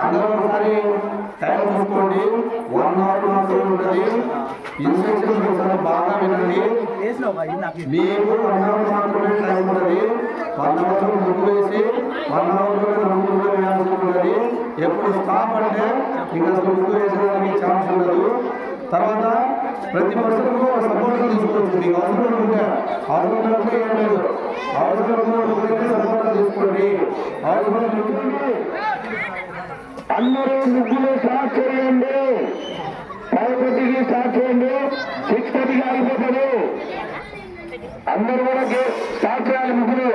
అందరూ టైం చూసుకోండి. 1 అవర్ మాత్రమే ఉంటుంది. ఇన్స్ట్రక్షన్స్ బాగా వినండి. మీకు 1 అవర్ మాత్రమే టైం ఉంటుంది. 1 అవర్ ముగ్గు వేసి 1 అవర్ ముగ్గు వేయాల్సి ఉంటుంది. ఎప్పుడు స్టాప్ అంటే ఇంకా ముగ్గు వేసేదానికి ఛాన్స్ ఉండదు. తర్వాత ప్రతి పర్సన్ సపోర్ట్ తీసుకోవచ్చు. మీకు అవసరం ఉంటే అవసరం లేకపోతే ఏం లేదు. అవసరం సపోర్ట్ తీసుకోండి. అవసరం అందరూ ముగ్గులు స్టార్ట్ చేయండి. 5:30కి స్టార్ట్ చేయండి. 6:30కి అయిపోతుంది. అందరూ కూడా స్టార్ట్ చేయాలి ముగ్గులు.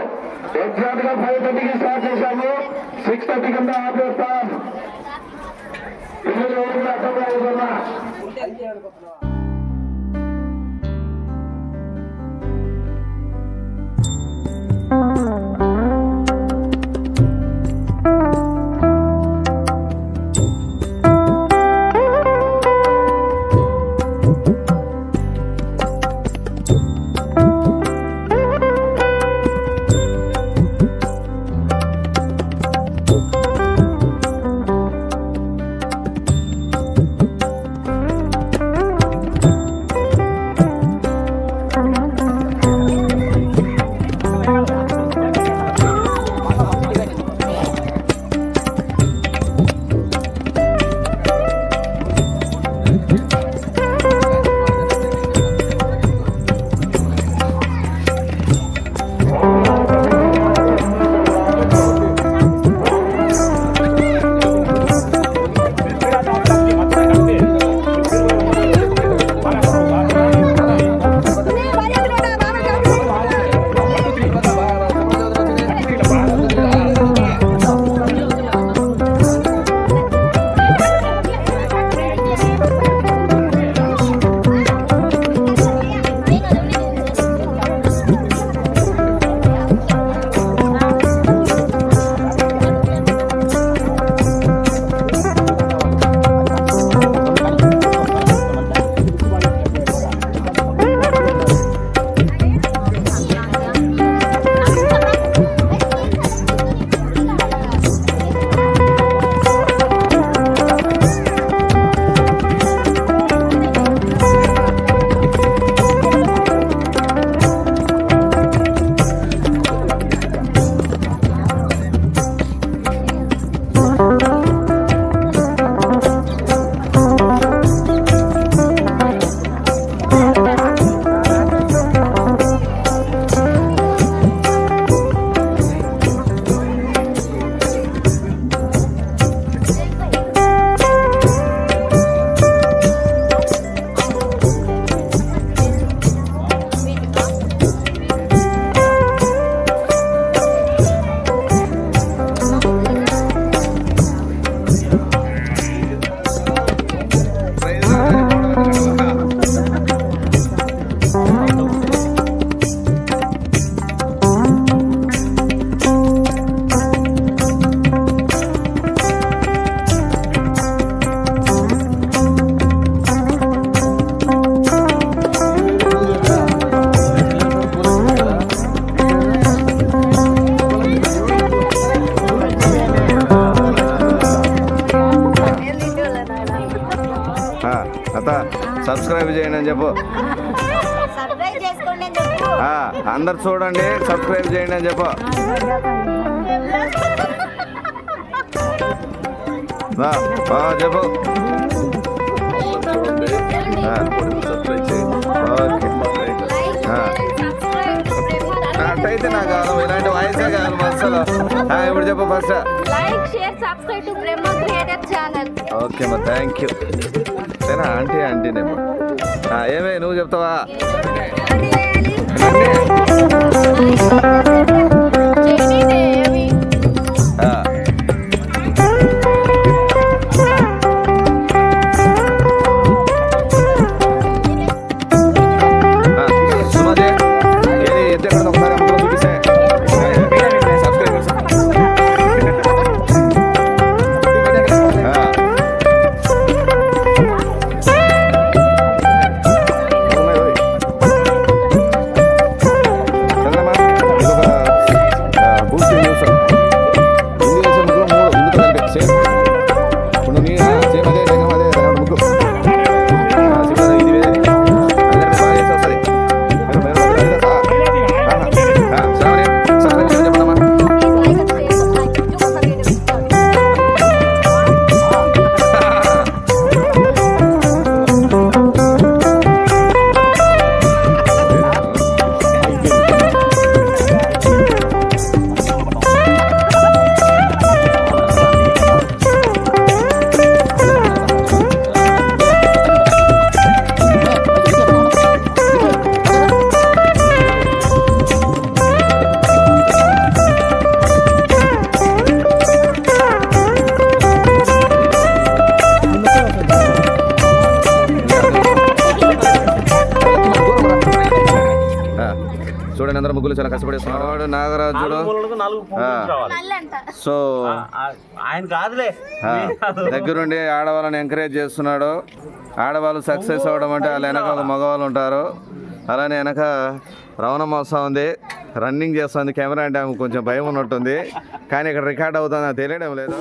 ఎగ్జాక్ట్ గా 5:30కి స్టార్ట్ చేశాము. 6:30 కింద ఆపేస్తాం. పిల్లలు ఎవరు కూడా అర్థం కావుతున్నా. సబ్స్క్రైబ్ చేయండి అని చెప్పు. అందరు చూడండి, సబ్స్క్రైబ్ చేయండి అని చెప్పు. చెప్పు. అట్టయితే నాకు కాదు, ఇలాంటి వాయిసే కాదు అసలు. ఇప్పుడు చెప్పు ఫస్ట్. ఓకే అమ్మా, థ్యాంక్ యూ. సరేనా ఆంటీ ఆంటీనేమో. ఏమే నువ్వు చెప్తావా? సుమతి ఎక్కడ ముగ్గులు చాలా కష్టపడేస్తున్నాడు వాడు నాగరాజుడు. సో ఆయన కాదులే దగ్గరుండి ఆడవాళ్ళని ఎంకరేజ్ చేస్తున్నాడు. ఆడవాళ్ళు సక్సెస్ అవ్వడం అంటే వాళ్ళ వెనక ఒక మగవాళ్ళు ఉంటారు. అలానే వెనక రవణమ్మ వస్తూ ఉంది, రన్నింగ్ చేస్తుంది. కెమెరా అంటే ఆమెకు కొంచెం భయం ఉన్నట్టుంది, కానీ ఇక్కడ రికార్డ్ అవుతుందో తెలియడం లేదు.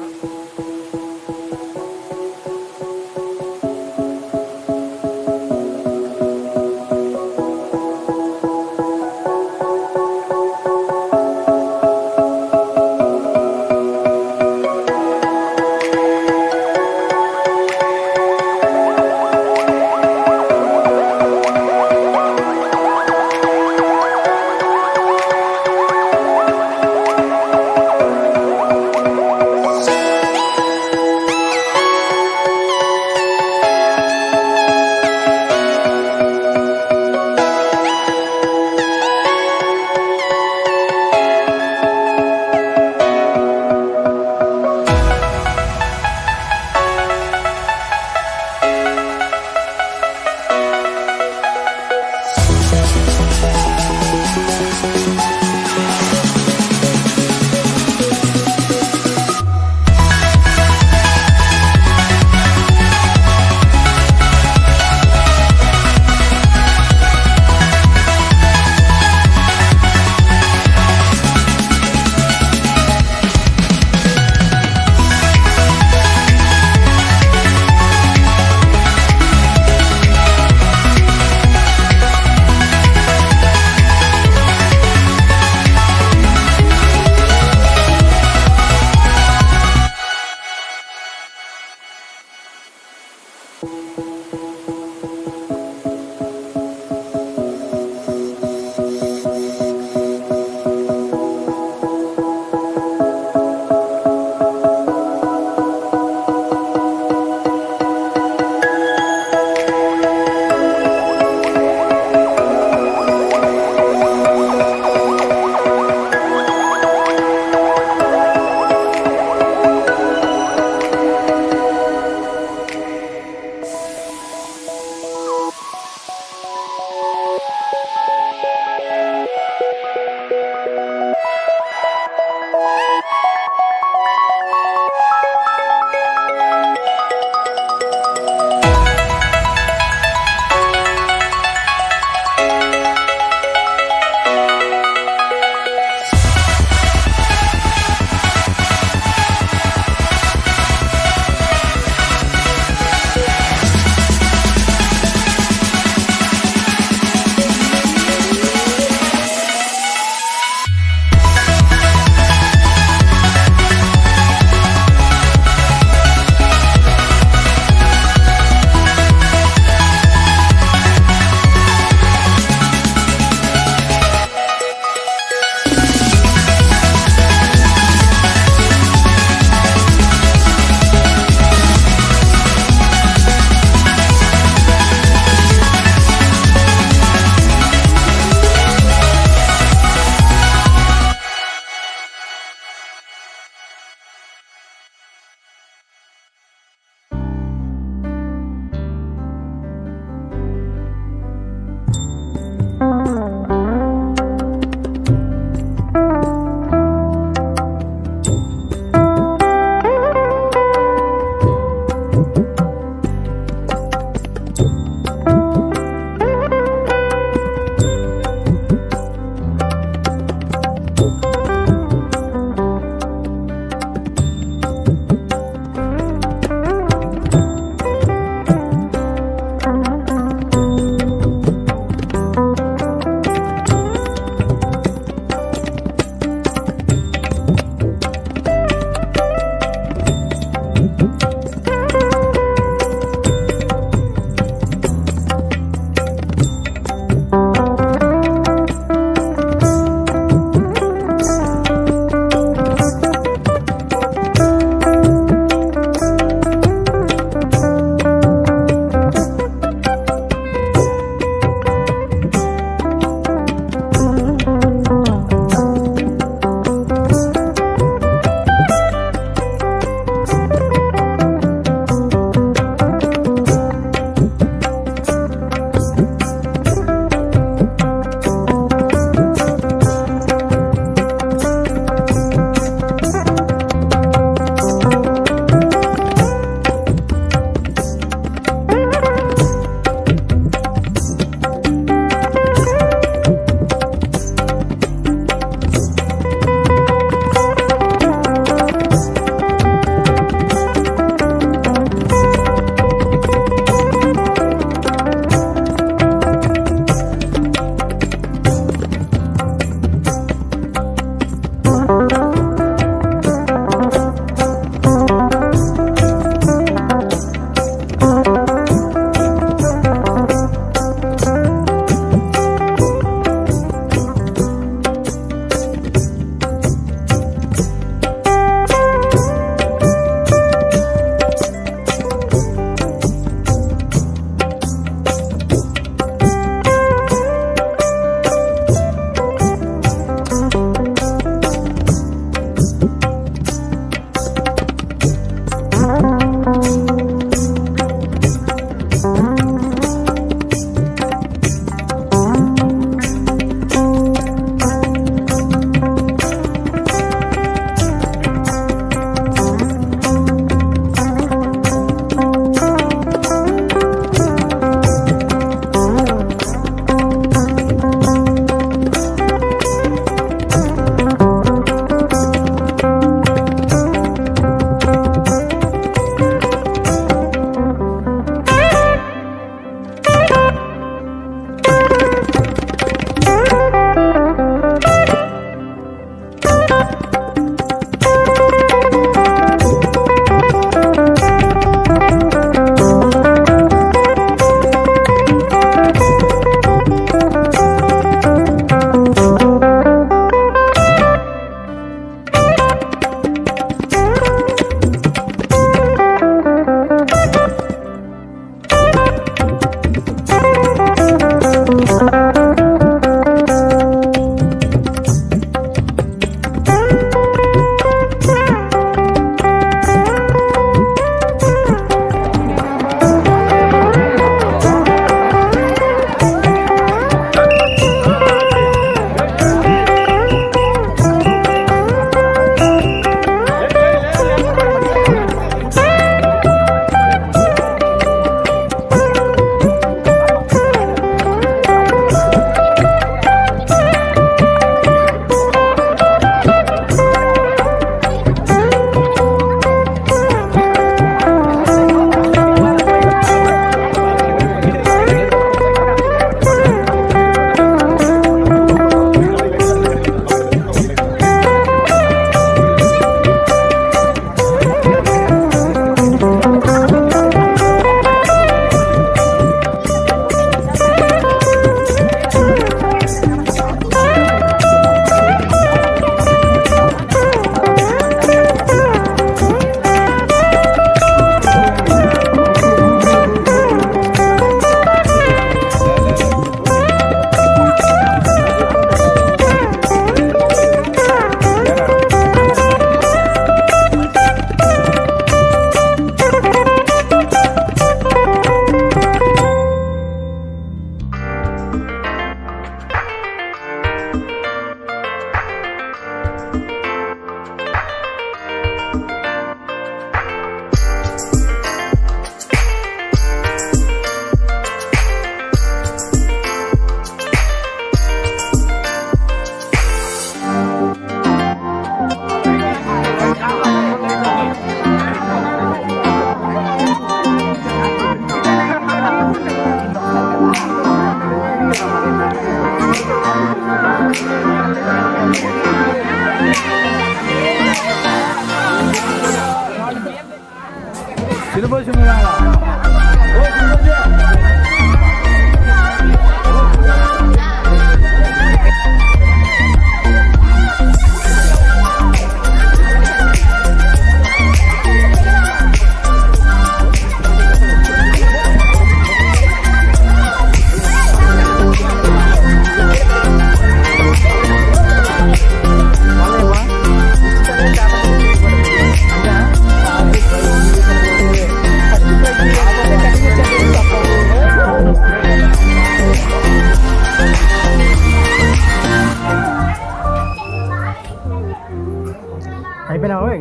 అయిపోయినావా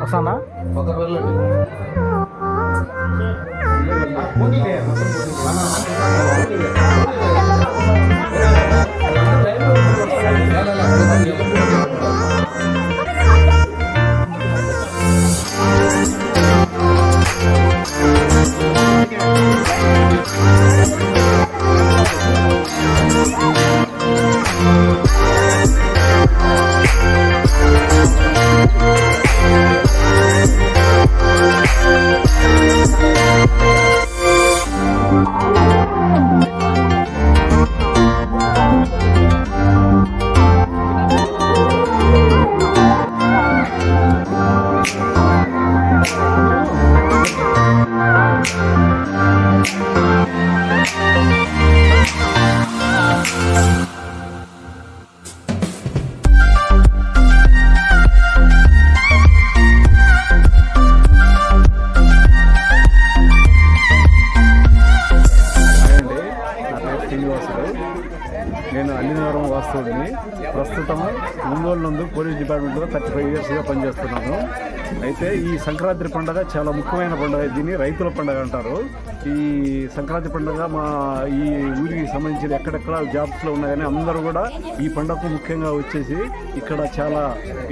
వస్తానా నేను అల్లినగరం వాస్తవుడిని. ప్రస్తుతం ఒంగోలు నందు పోలీస్ డిపార్ట్మెంట్లో 35 ఇయర్స్గా పనిచేస్తున్నాను. అయితే ఈ సంక్రాంతి పండుగ చాలా ముఖ్యమైన పండుగ. దీన్ని రైతుల పండుగ అంటారు. ఈ సంక్రాంతి పండుగ మా ఈ ఊరికి సంబంధించిన ఎక్కడెక్కడ జాబ్స్లో ఉన్నాయని అందరూ కూడా ఈ పండుగకు ముఖ్యంగా వచ్చేసి ఇక్కడ చాలా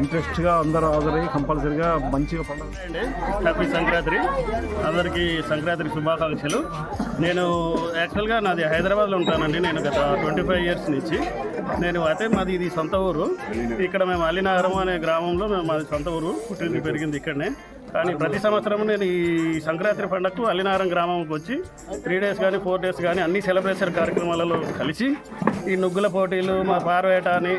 ఇంట్రెస్ట్గా అందరూ హాజరయ్యి కంపల్సరీగా మంచిగా పండుగ. హ్యాపీ సంక్రాంతి. అందరికీ సంక్రాంతి శుభాకాంక్షలు. నేను యాక్చువల్గా నాది హైదరాబాద్లో ఉంటానండి. నేను గత 25 ఇయర్స్ నుంచి అయితే మాది ఇది సొంత ఊరు. ఇక్కడ మేము అల్లినగరం అనే గ్రామంలో మాది సొంత ఊరు, పుట్టింది పెరిగింది ఇక్కడనే. కానీ ప్రతి సంవత్సరం నేను ఈ సంక్రాంతి పండుగకు అల్లినగరం గ్రామంకి వచ్చి 3 days కానీ 4 days కానీ అన్ని సెలబ్రేషన్ కార్యక్రమాలలో కలిసి ఈ నుగ్గుల పోటీలు, మా పారవేట అని,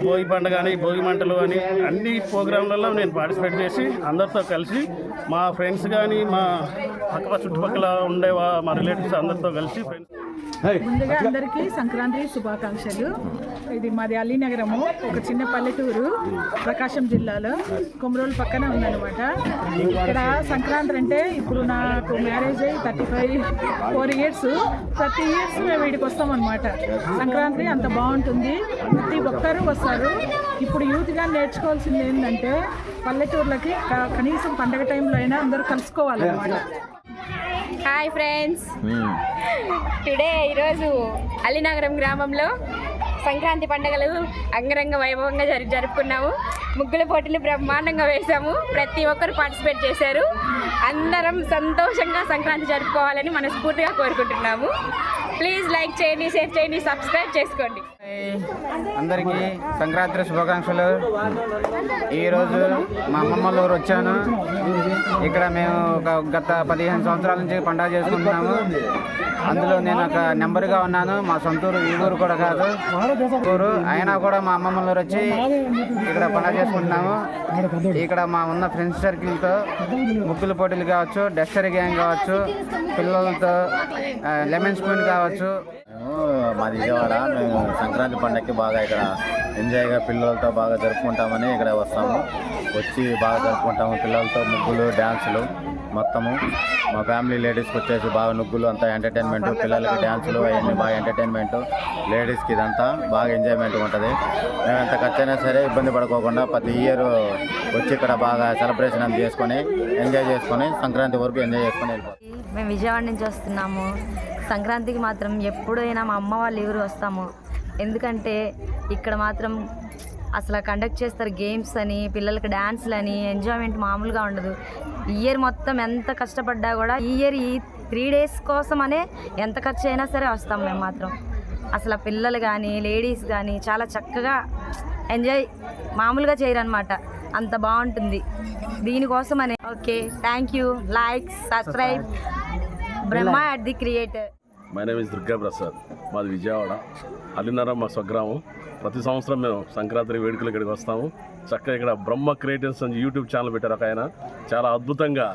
భోగి పండుగ అని, భోగి మంటలు అని అన్ని ప్రోగ్రాంలలో నేను పార్టిసిపేట్ చేసి అందరితో కలిసి మా ఫ్రెండ్స్ కానీ మా పక్క చుట్టుపక్కల ఉండే మా రిలేటివ్స్ అందరితో కలిసి ముందుగా అందరికీ సంక్రాంతి శుభాకాంక్షలు. ఇది మాది అల్లినగరము, ఒక చిన్న పల్లెటూరు ప్రకాశం జిల్లాలో కొమరోలు పక్కన ఉందన్నమాట. ఇక్కడ సంక్రాంతి అంటే ఇప్పుడు నాకు మ్యారేజ్ అయ్యి 34 years, ప్రతి ఇయర్స్ మేము వీడికి వస్తామన్నమాట. సంక్రాంతి అంత బాగుంటుంది, ప్రతి ఒక్కరూ వస్తారు. ఇప్పుడు యూత్గా నేర్చుకోవాల్సింది ఏంటంటే పల్లెటూర్లకి కనీసం పండగ టైంలో అయినా అందరూ కలుసుకోవాలన్నమాట. హాయ్ ఫ్రెండ్స్, టుడే ఈరోజు అల్లినగరం గ్రామంలో సంక్రాంతి పండుగలు అంగరంగ వైభవంగా జరుపుకున్నాము. ముగ్గుల పోటీలు బ్రహ్మాండంగా వేసాము. ప్రతి ఒక్కరు పార్టిసిపేట్ చేశారు. అందరం సంతోషంగా సంక్రాంతి జరుపుకోవాలని మనస్ఫూర్తిగా కోరుకుంటున్నాము. ప్లీజ్ లైక్ చేయండి, షేర్ చేయండి, సబ్స్క్రైబ్ చేసుకోండి. అందరికీ సంక్రాంతి శుభాకాంక్షలు. ఈరోజు మా అమ్మమ్మ ఊరు వచ్చాను. ఇక్కడ మేము గత 15 సంవత్సరాల నుంచి పండుగ చేసుకుంటున్నాము. అందులో నేను ఒక నెంబర్గా ఉన్నాను. మా సొంతూరు ఈ ఊరు కూడా కాదు, ఊరు అయినా కూడా మా అమ్మమ్మ ఊరు వచ్చి ఇక్కడ పండుగ చేసుకుంటున్నాము. ఇక్కడ మా ఉన్న ఫ్రెండ్స్ సర్కిల్తో ముగ్గుల పోటీలు కావచ్చు, డస్టర్ గ్యాంగ్ కావచ్చు, పిల్లలతో లెమన్ స్పూన్ కావచ్చు. మాది విజయవాడ. మేము సంక్రాంతి పండుగకి బాగా ఇక్కడ ఎంజాయ్గా పిల్లలతో బాగా జరుపుకుంటామని ఇక్కడ వస్తాము. వచ్చి బాగా జరుపుకుంటాము. పిల్లలతో ముగ్గులు, డ్యాన్సులు మొత్తము. మా ఫ్యామిలీ లేడీస్కి వచ్చేసి బాగా నుగ్గులు అంతా ఎంటర్టైన్మెంట్, పిల్లలకి డ్యాన్సులు అవన్నీ బాగా ఎంటర్టైన్మెంట్, లేడీస్కి ఇదంతా బాగా ఎంజాయ్మెంట్ ఉంటుంది. మేము ఎంత ఖర్చైనా సరే ఇబ్బంది పడుకోకుండా ప్రతి ఇయర్ వచ్చి ఇక్కడ బాగా సెలబ్రేషన్ అంతా చేసుకొని ఎంజాయ్ చేసుకొని సంక్రాంతి వరకు ఎంజాయ్ చేసుకొని వెళ్ళిపోతాం. మేము విజయవాడ నుంచి వస్తున్నాము. సంక్రాంతికి మాత్రం ఎప్పుడైనా మా అమ్మ వాళ్ళ ఊరు వస్తాము. ఎందుకంటే ఇక్కడ మాత్రం అసలు కండక్ట్ చేస్తారు గేమ్స్ అని, పిల్లలకి డ్యాన్స్లు అని, ఎంజాయ్మెంట్ మామూలుగా ఉండదు. ఇయర్ మొత్తం ఎంత కష్టపడ్డా కూడా ఈ 3 days కోసమనే ఎంత ఖర్చు అయినా సరే వస్తాం మేము మాత్రం. అసలు పిల్లలు కానీ లేడీస్ కానీ చాలా చక్కగా ఎంజాయ్ మామూలుగా చేయరనమాట, అంత బాగుంటుంది. దీనికోసం అని okay, thank you. Like, subscribe Brahma at the creator. My name is Durga Prasad. మాది విజయవాడ, అల్లినగరం మా స్వగ్రామం. ప్రతి సంవత్సరం మేము సంక్రాంతి వేడుకలు ఇక్కడికి వస్తాము. చక్కగా ఇక్కడ బ్రహ్మ క్రియేటర్స్ అని యూట్యూబ్ ఛానల్ పెట్టారు ఒక ఆయన. చాలా అద్భుతంగా,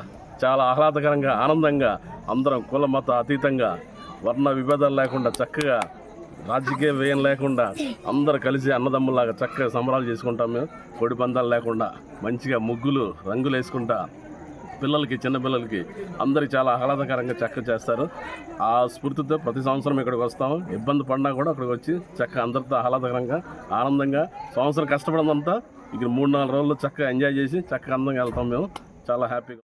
చాలా ఆహ్లాదకరంగా, ఆనందంగా అందరం కుల మత అతీతంగా, వర్ణ విభేదాలు లేకుండా, చక్కగా రాజకీయ వ్యయం లేకుండా అందరూ కలిసి అన్నదమ్ములాగా చక్కగా సంబరాలు చేసుకుంటాం. మేము కోడి పందాలు లేకుండా మంచిగా ముగ్గులు రంగులు వేసుకుంటా పిల్లలకి, చిన్నపిల్లలకి అందరికి చాలా ఆహ్లాదకరంగా చక్కగా చేస్తారు. ఆ స్ఫూర్తితో ప్రతి సంవత్సరం ఇక్కడికి వస్తాము. ఇబ్బంది పడినా కూడా అక్కడికి వచ్చి చక్కగా అందరితో ఆహ్లాదకరంగా, ఆనందంగా సంవత్సరం కష్టపడినంతా ఇక్కడ 3-4 రోజులు చక్కగా ఎంజాయ్ చేసి చక్కగా అందంగా వెళ్తాం. మేము చాలా హ్యాపీగా.